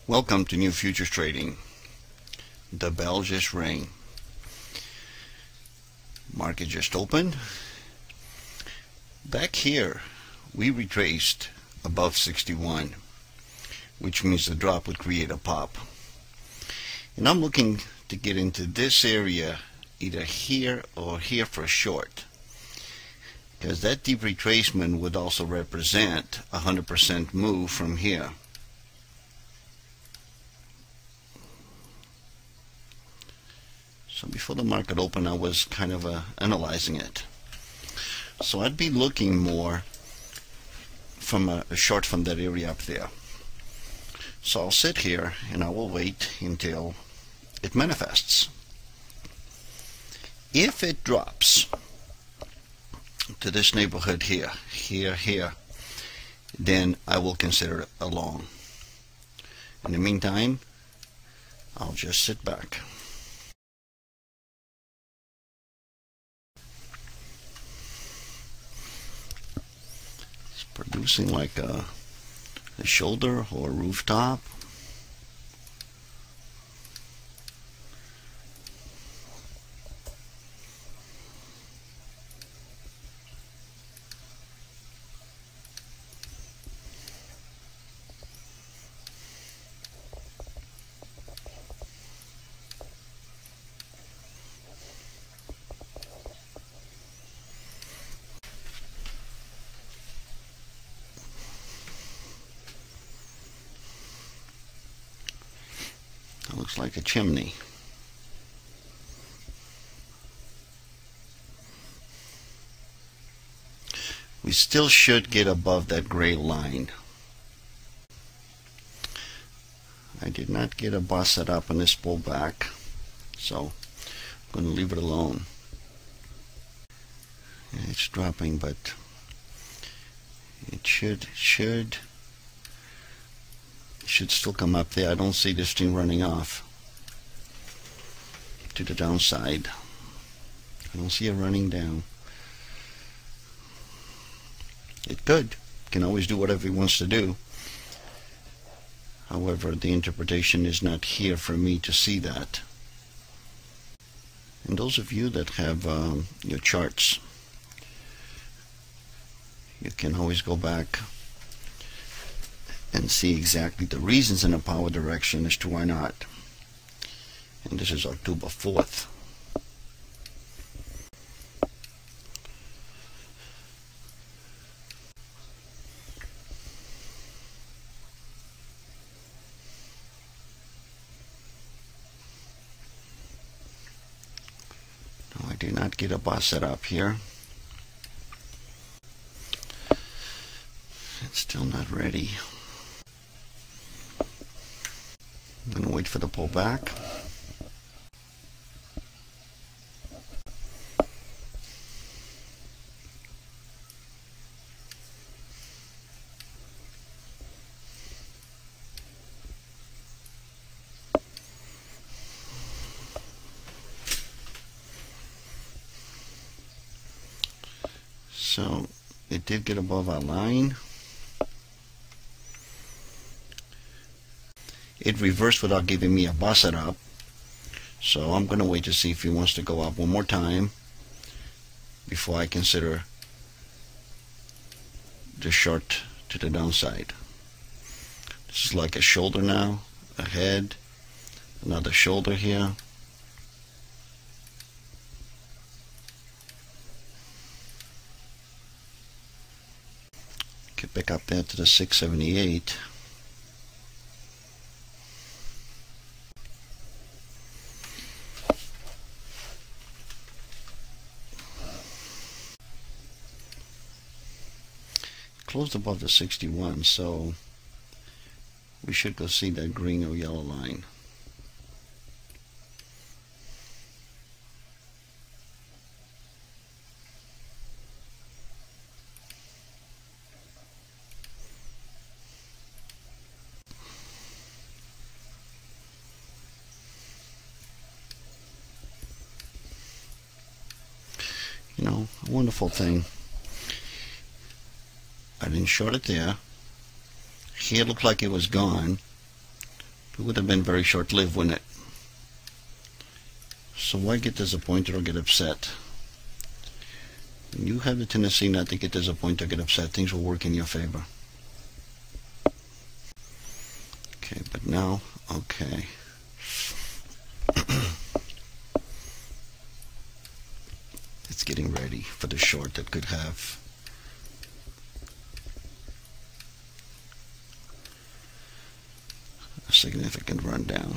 Welcome to New Futures Trading. The bell just rang. Market just opened. Back here, we retraced above 61, which means the drop would create a pop. And I'm looking to get into this area, either here or here for a short, because that deep retracement would also represent a 100% move from here. So before the market opened, I was kind of analyzing it. So I'd be looking more from a short from that area up there. So I'll sit here and I will wait until it manifests. If it drops to this neighborhood here, here, then I will consider it a long. In the meantime, I'll just sit back. Producing like a shoulder or a rooftop. Looks like a chimney. We still should get above that gray line. I did not get a bust set up on this pullback, so I'm going to leave it alone. It's dropping, but it should still come up there. I don't see this thing running off to the downside. I don't see it running down. It could. Can always do whatever it wants to do. However, the interpretation is not here for me to see that. And those of you that have your charts, you can always go back and see exactly the reasons in a power direction as to why not. And this is October 4th. No, I did not get a bus set up here. It's still not ready. I'm going to wait for the pullback. So it did get above our line. It reversed without giving me a bust set up, so I'm going to wait to see if he wants to go up one more time before I consider the short to the downside. This is like a shoulder now, a head, another shoulder here. Get back up there to the 678. Closed above the 61, so we should go see that green or yellow line. You know, a wonderful thing. I didn't short it there. Here it looked like it was gone. It would have been very short-lived, wouldn't it? So why get disappointed or get upset? When you have the tendency not to get disappointed or get upset, things will work in your favor. Okay, but now, okay. It's getting ready for the short that could have a significant rundown.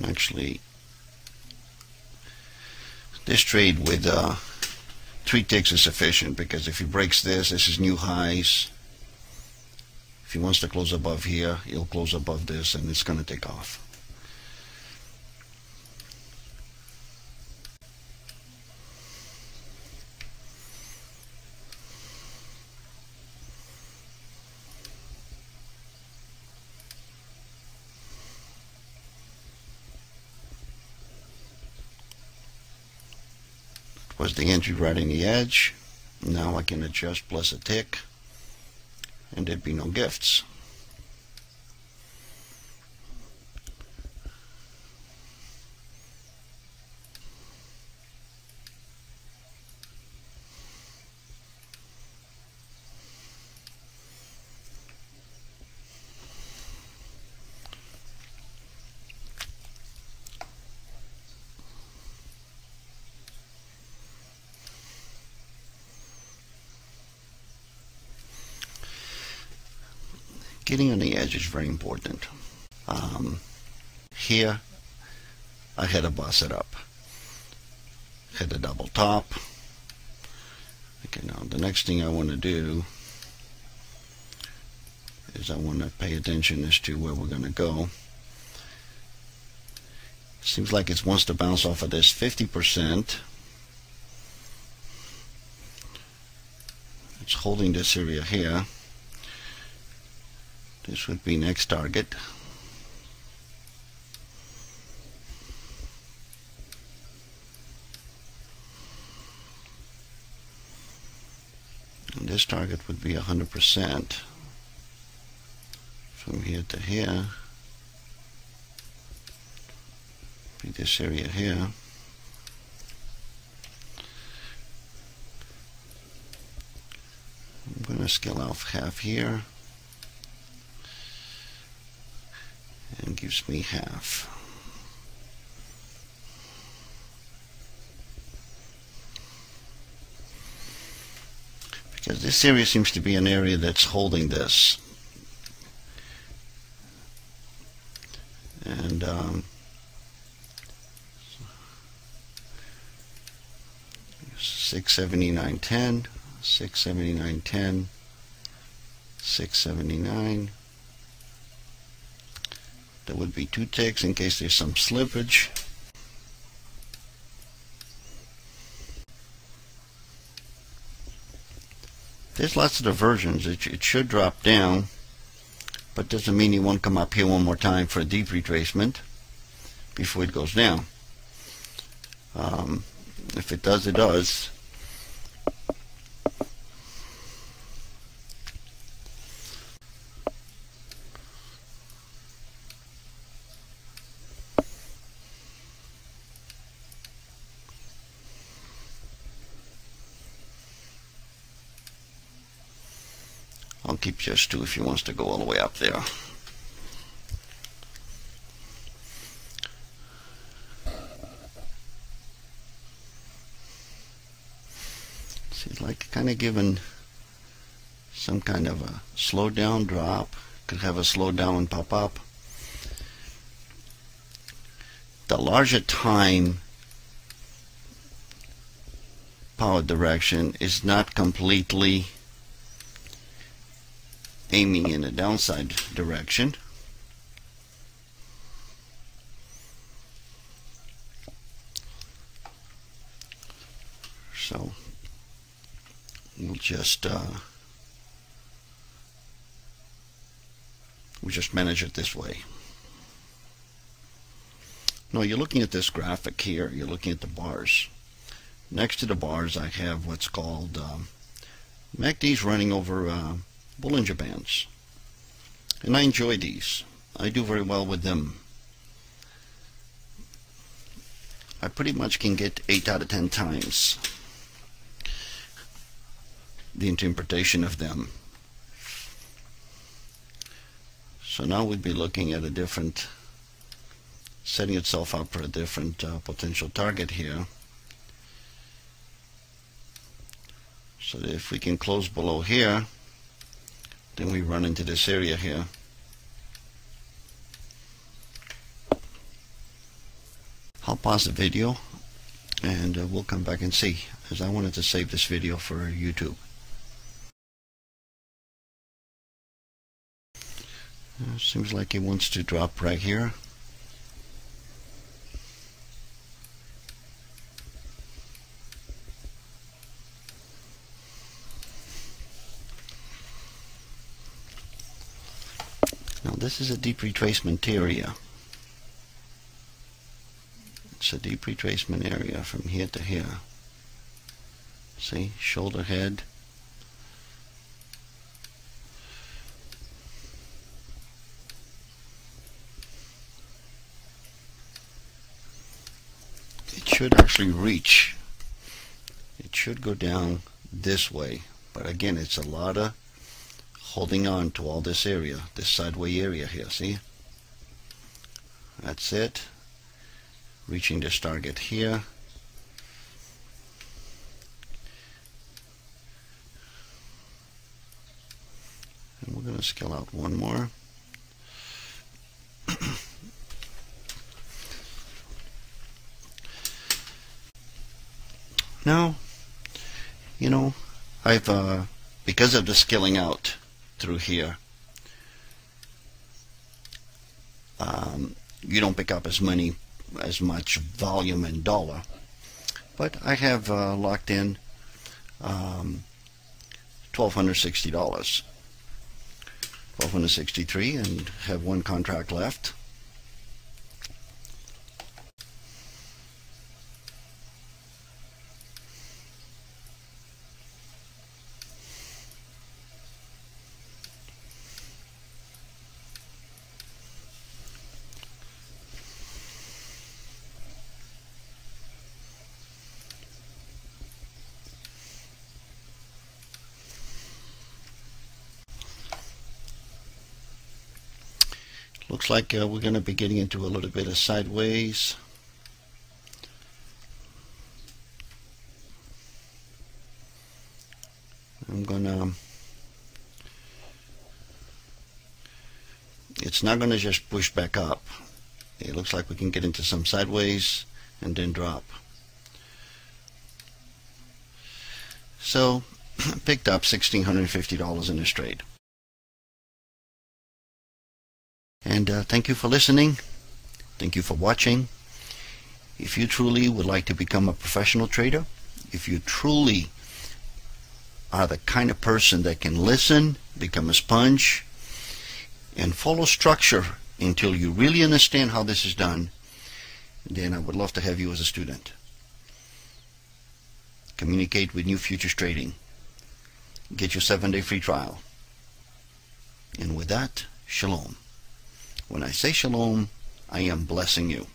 Actually, this trade with 3 ticks is sufficient, because if he breaks this is new highs. If he wants to close above here, he'll close above this, and it's going to take off. Was the entry right in the edge. Now I can adjust plus a tick, and there'd be no gifts. Getting on the edge is very important. Here, I had to boss it up. Had a double top. Okay, now the next thing I want to do is I want to pay attention as to where we're going to go. Seems like it wants to bounce off of this 50%. It's holding this area here. This would be next target. And this target would be 100% from here to here. Be this area here. I'm going to scale off half here. And gives me half. Because this area seems to be an area that's holding this. And 679.10, 679.10, 679. There would be 2 ticks in case there's some slippage. There's lots of diversions. It should drop down, but doesn't mean you won't come up here one more time for a deep retracement before it goes down. If it does, it does. I'll keep just 2 if he wants to go all the way up there. Seems like kind of giving some kind of a slow down drop. Could have a slow down and pop up. The larger time power direction is not completely aiming in a downside direction. So we'll just manage it this way. Now you're looking at this graphic here. You're looking at the bars. Next to the bars, I have what's called MACDs running over Bollinger Bands, and I enjoy these. I do very well with them. I pretty much can get 8 out of 10 times the interpretation of them. So now we'd be looking at a different, setting itself up for a different potential target here. So that if we can close below here, then we run into this area here. I'll pause the video and we'll come back and see, as I wanted to save this video for YouTube. Seems like it wants to drop right here. Now this is a deep retracement area. It's a deep retracement area from here to here. See, shoulder head. It should actually reach. It should go down this way. But again, it's a lot of holding on to all this area, this sideway area here, see? That's it. Reaching this target here. And we're going to scale out one more. Now, you know, I've, because of the scaling out through here, you don't pick up as much volume in dollar, but I have locked in $1,260, $1,263, and have one contract left. Looks like we're going to be getting into a little bit of sideways. I'm gonna, it's not going to just push back up. It looks like we can get into some sideways and then drop. So picked up $1,650 in this trade. And thank you for listening. Thank you for watching. If you truly would like to become a professional trader, if you truly are the kind of person that can listen, become a sponge, and follow structure until you really understand how this is done, then I would love to have you as a student. Communicate with New Futures Trading. Get your 7-day free trial. And with that, shalom. When I say shalom, I am blessing you.